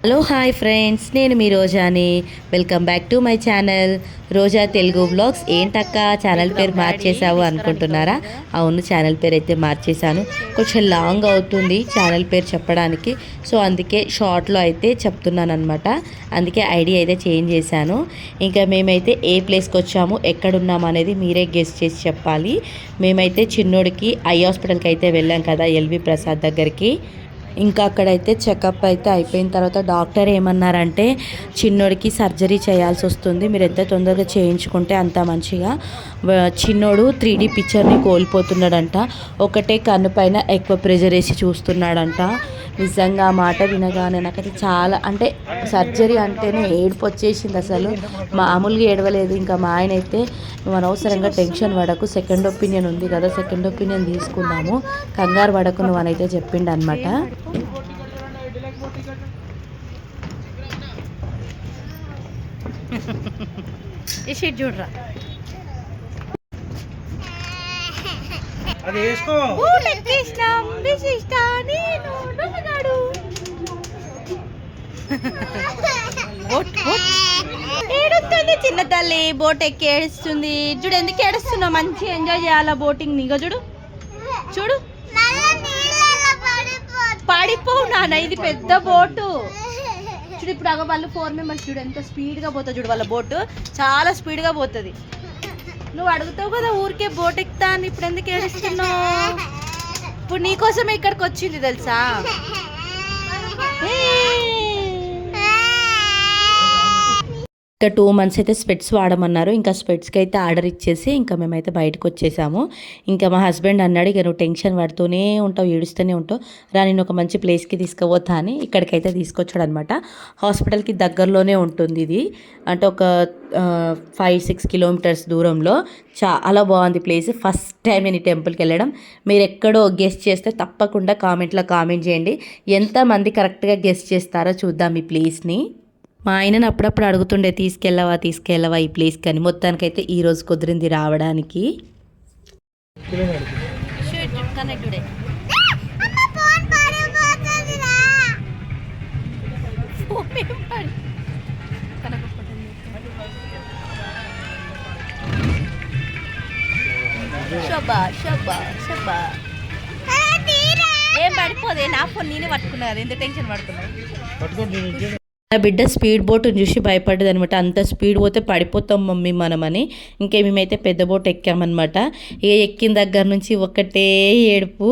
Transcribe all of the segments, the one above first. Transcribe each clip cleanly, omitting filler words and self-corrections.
Hello hi friends, నేను మీ రోజాని. Welcome back to my channel Roja Telugu blogs. ఏంటక్క ఛానల్ పేరు మార్చేసావు అనుకుంటున్నారా? అవును, ఛానల్ పేరు అయితే మార్చేశాను. కొంచెం లాంగ్ అవుతుంది ఛానల్ పేరు చెప్పడానికి, సో అందుకే షార్ట్లో అయితే చెప్తున్నాను అనమాట. అందుకే ఐడియా అయితే చేంజ్ చేశాను. ఇంకా మేమైతే ఏ ప్లేస్కి వచ్చాము, ఎక్కడున్నాము అనేది మీరే గెస్ చేసి చెప్పాలి. మేమైతే చిన్నోడికి ఐ హాస్పిటల్కి అయితే వెళ్ళాం కదా, ఎల్వి ప్రసాద్ దగ్గరికి. ఇంకా అక్కడైతే చెకప్ అయితే అయిపోయిన తర్వాత డాక్టర్ ఏమన్నారంటే, చిన్నోడికి సర్జరీ చేయాల్సి వస్తుంది, మీరు ఎంత తొందరగా చేయించుకుంటే అంత మంచిగా. చిన్నోడు 3D పిక్చర్ని కోల్పోతున్నాడంట, ఒకటే కన్ను పైన ఎక్కువ ప్రెజర్ వేసి చూస్తున్నాడంట. నిజంగా ఆ మాట వినగానే నాకైతే చాలా, అంటే సర్జరీ అంటేనే ఏడుపు వచ్చేసింది. అసలు మామూలుగా ఏడవలేదు. ఇంకా మా ఆయన అయితే, నువ్వు అనవసరంగా టెన్షన్ పడకు, సెకండ్ ఒపీనియన్ ఉంది కదా, సెకండ్ ఒపీనియన్ తీసుకుందాము, కంగారు పడకు నువ్వు అని అయితే చెప్పిండు అనమాట. చూడరా ఏడుస్తుంది చిన్న తల్లి, బోట్ ఎక్కి ఏడుస్తుంది. చూడు ఎందుకు ఏడుస్తున్నావు, మంచిగా ఎంజాయ్ చేయాలా బోటింగ్. నీగా చూడు చూడు, పడిపోవు నాన్న, ఇది పెద్ద బోటు. చూడు ఇప్పుడు అగ వాళ్ళు 4 మెంబర్స్, చూడు ఎంత స్పీడ్గా పోతుంది. చూడు వాళ్ళ బోటు చాలా స్పీడ్గా పోతుంది. నువ్వు అడుగుతావు కదా ఊరికే బోట్ ఎక్కుతా అని, ఇప్పుడు ఎందుకు ఏడుస్తున్నావు? ఇప్పుడు నీకోసమే ఇక్కడికి వచ్చింది తెలుసా. ఇంకా 2 months అయితే స్పెట్స్ వాడమన్నారు. ఇంకా స్పెట్స్కి అయితే ఆర్డర్ ఇచ్చేసి ఇంకా మేమైతే బయటకు వచ్చేసాము. ఇంకా మా హస్బెండ్ అన్నాడు, ఇక నువ్వు టెన్షన్ పడుతూనే ఉంటావు, ఏడుస్తూనే ఉంటావు, రా నేను ఒక మంచి ప్లేస్కి తీసుకుపోతా అని ఇక్కడికైతే తీసుకొచ్చాడు అనమాట. హాస్పిటల్కి దగ్గరలోనే ఉంటుంది ఇది, అంటే ఒక 5-6 kilometers దూరంలో. చాలా బాగుంది ప్లేస్. ఫస్ట్ టైం నేను ఈ టెంపుల్కి వెళ్ళడం. మీరు ఎక్కడో గెస్ట్ చేస్తే తప్పకుండా కామెంట్లో కామెంట్ చేయండి, ఎంతమంది కరెక్ట్గా గెస్ట్ చేస్తారో చూద్దాం ఈ ప్లేస్ని. మా ఆయనను అప్పుడప్పుడు అడుగుతుండే, తీసుకెళ్ళవా ఈ ప్లేస్ కానీ. మొత్తానికైతే ఈరోజు కుదిరింది రావడానికి. ఏం పడిపోదే, నా ఫోన్ నేనే పట్టుకున్నా, ఎంత టెన్షన్ పడుతున్నా. నా బిడ్డ స్పీడ్ బోట్ని చూసి భయపడ్డది అనమాట. అంత స్పీడ్ పోతే పడిపోతాం మమ్మీ మనమని. ఇంకా మేమైతే పెద్ద బోట్ ఎక్కామన్నమాట. ఇక ఎక్కిన దగ్గర నుంచి ఒకటే ఏడుపు,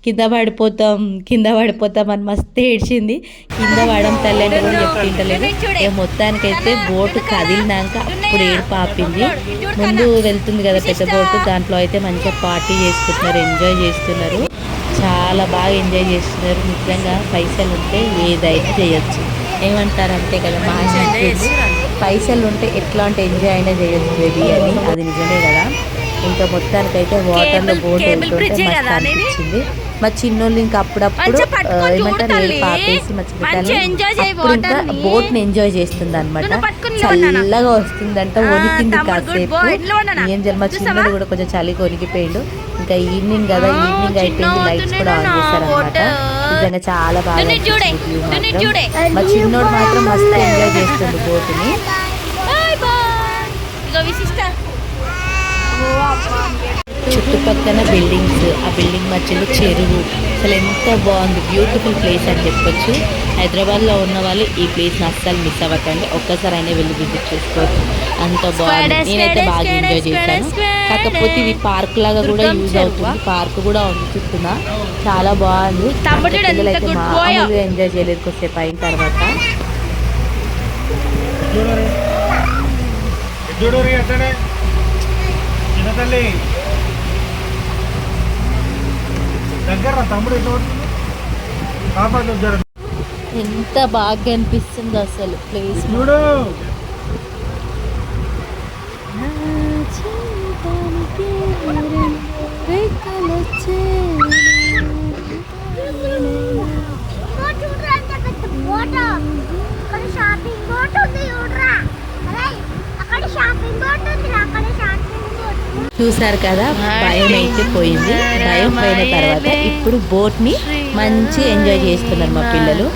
కింద పడిపోతాం అని మస్తు ఏడ్చింది. కింద పడడం తల్లి అంటే కూడా చెప్పింటలేదు. ఇక మొత్తానికైతే బోటు కదిలినాక అప్పుడు ఏడుపు ఆపింది. ముందు వెళ్తుంది కదా పెద్ద బోటు, దాంట్లో అయితే మంచిగా పార్టీ చేసుకుంటున్నారు, ఎంజాయ్ చేస్తున్నారు, చాలా బాగా ఎంజాయ్ చేస్తున్నారు. నిజంగా పైసలు ఉంటే ఏదైనా చేయొచ్చు, ఏమంటారు అంతే కదా. మా పైసలు ఉంటే ఎట్లాంటి ఎంజాయ్ అయినా చేయొచ్చు బేబీ అని, అది నిజమే కదా. ఇంకా మొత్తానికైతే వాటర్లో బోట్ వెళ్తుంటే మస్తు అనిపించింది. మా చిన్నోళ్ళు ఇంకా అప్పుడప్పుడు ఏమంటారు ఏడు పాపేసి మా చిన్నపిల్లలు ఇంకా బోట్ని ఎంజాయ్ చేస్తుంది అనమాట. చల్లగా వస్తుందంట, వణికింది కాసేపు. ఏం చేయాలి, మా చిన్నోడు కూడా కొంచెం చలికి వణికిపోయిండు. ఇంకా ఈవినింగ్ కదా, ఈవినింగ్ అయిపోయింది, లైట్స్ కూడా ఆన్ చేశారనమాట. నిజంగా చాలా బాగా మా చిన్నోడు మాత్రం మస్తు ఎంజాయ్ చేస్తుంది బోటుని. చుట్టుపక్కల బిల్డింగ్స్, ఆ బిల్డింగ్ మధ్యలో చెరువు, అసలు ఎంత బాగుంది, బ్యూటిఫుల్ ప్లేస్ అని చెప్పొచ్చు. హైదరాబాద్లో ఉన్న వాళ్ళు ఈ ప్లేస్ని అస్సలు మిస్ అవ్వకండి, ఒక్కసారి అయినా వెళ్ళి విజిట్ చేసుకోవచ్చు, అంత బాగుంది. నేనైతే బాగా ఎంజాయ్ చేశాను. కాకపోతే ఇది పార్క్ లాగా కూడా యూజ్ అవుతుంది, పార్క్ కూడా ఉంది చుట్టూనా, చాలా బాగుంది. పిల్లలు అయితే మామూలుగా ఎంజాయ్ చేయలేదు కొద్దిసేపు అయిన తర్వాత. ఎంత బాగా అనిపిస్తుంది అసలు ప్లేస్. చూసారు కదా, భయం అయితే పోయింది. భయం పోయిన తర్వాత ఇప్పుడు బోట్ని మంచి ఎంజాయ్ చేస్తున్నారు మా పిల్లలు.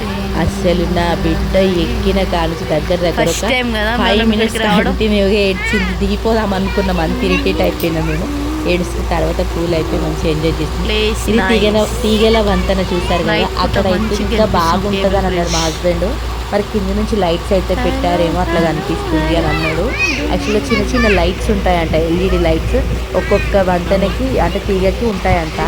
అస్సలు నా బిడ్డ ఎక్కిన కానుంచి దగ్గర దగ్గర First ఒక time కదా 5 మనం minutes ఇక్కడికి రావడం. కంటిన్యూగా ఏడ్చింది. దిగిపోదాం అనుకున్నాం, అంత ఇరిటేట్ అయిపోయినాం మేము. ఏడుస్తున్న తర్వాత కూల్ అయిపోయి మంచిగా ఎంజాయ్ చేసింది. Place ఇది nice. తీగల వంతెన చూసారు కదా, Night పూట అక్కడ అయితే మంచిగా ఇంకా కనిపిస్తుంది బాగుంటుంది అని అన్నాడు మా హస్బెండ్. మరి కింద నుంచి లైట్స్ అయితే పెట్టారేమో అట్లా కనిపిస్తుంది అని అన్నాడు. యాక్చువల్గా చిన్న చిన్న లైట్స్ ఉంటాయంట, ఎల్ఈడి లైట్స్ ఒక్కొక్క వంతెనకి అంటే తీగకి ఉంటాయంట.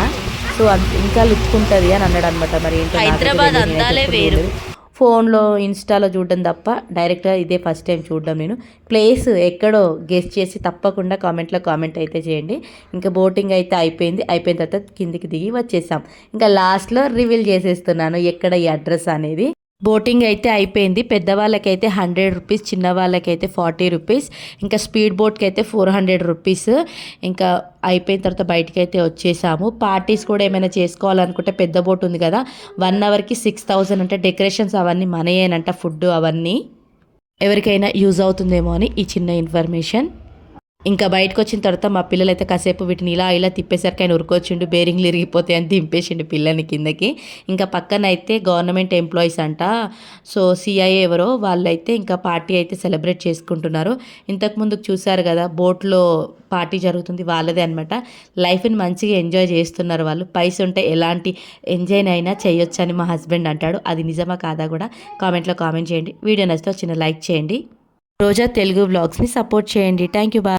సో ఇంకా లుక్ ఉంటుంది అని అన్నాడు అనమాట. మరి ఏంటో నాకైతే హైదరాబాద్ తెలియదు, నేనైతే అందాలే ఎప్పుడు వేరు. చూడలేదు. ఫోన్లో ఇన్స్టాలో చూడడం తప్ప డైరెక్ట్గా ఇదే ఫస్ట్ టైం చూడడం నేను. ప్లేస్ ఎక్కడో గెస్ట్ చేసి తప్పకుండా కామెంట్లో కామెంట్ అయితే చేయండి. ఇంకా బోటింగ్ అయితే అయిపోయిన తర్వాత కిందికి దిగి వచ్చేసాం. ఇంకా లాస్ట్లో రివీల్ చేసేస్తున్నాను ఎక్కడ ఈ అడ్రస్ అనేది. బోటింగ్ అయితే అయిపోయింది. పెద్దవాళ్ళకైతే 100 రూపీస్, చిన్న వాళ్ళకైతే 40 రూపీస్, ఇంకా స్పీడ్ బోట్కి అయితే 400 రూపీస్. ఇంకా అయిపోయిన తర్వాత బయటికి అయితే వచ్చేసాము. పార్టీస్ కూడా ఏమైనా చేసుకోవాలనుకుంటే పెద్ద బోట్ ఉంది కదా, 1 అవర్కి 6000 అంటే డెకరేషన్స్ అవన్నీ మనయేనంట, ఫుడ్ అవన్నీ. ఎవరికైనా యూజ్ అవుతుందేమో అని ఈ చిన్న ఇన్ఫర్మేషన్. ఇంకా బయటకు వచ్చిన తర్వాత మా పిల్లలు అయితే కాసేపు వీటిని ఇలా తిప్పేసరికి ఆయన ఉరుకొచ్చిండు, బేరింగ్లు ఇరిగిపోతాయి అని దింపేసిండు పిల్లని కిందకి. ఇంకా పక్కన అయితే గవర్నమెంట్ ఎంప్లాయీస్ అంట, సో సిఐఏ ఎవరో వాళ్ళైతే ఇంకా పార్టీ అయితే సెలబ్రేట్ చేసుకుంటున్నారు. ఇంతకుముందుకు చూసారు కదా బోట్లో పార్టీ జరుగుతుంది, వాళ్ళదే అనమాట. లైఫ్ని మంచిగా ఎంజాయ్ చేస్తున్నారు వాళ్ళు. పైస ఉంటే ఎలాంటి ఎంజాయ్ అయినా చేయొచ్చు అని మా హస్బెండ్ అంటాడు. అది నిజమా కాదా కూడా కామెంట్లో కామెంట్ చేయండి. వీడియో నచ్చితే చిన్న లైక్ చేయండి. రోజా తెలుగు వ్లాగ్స్ని సపోర్ట్ చేయండి. Thank you. బాయ్.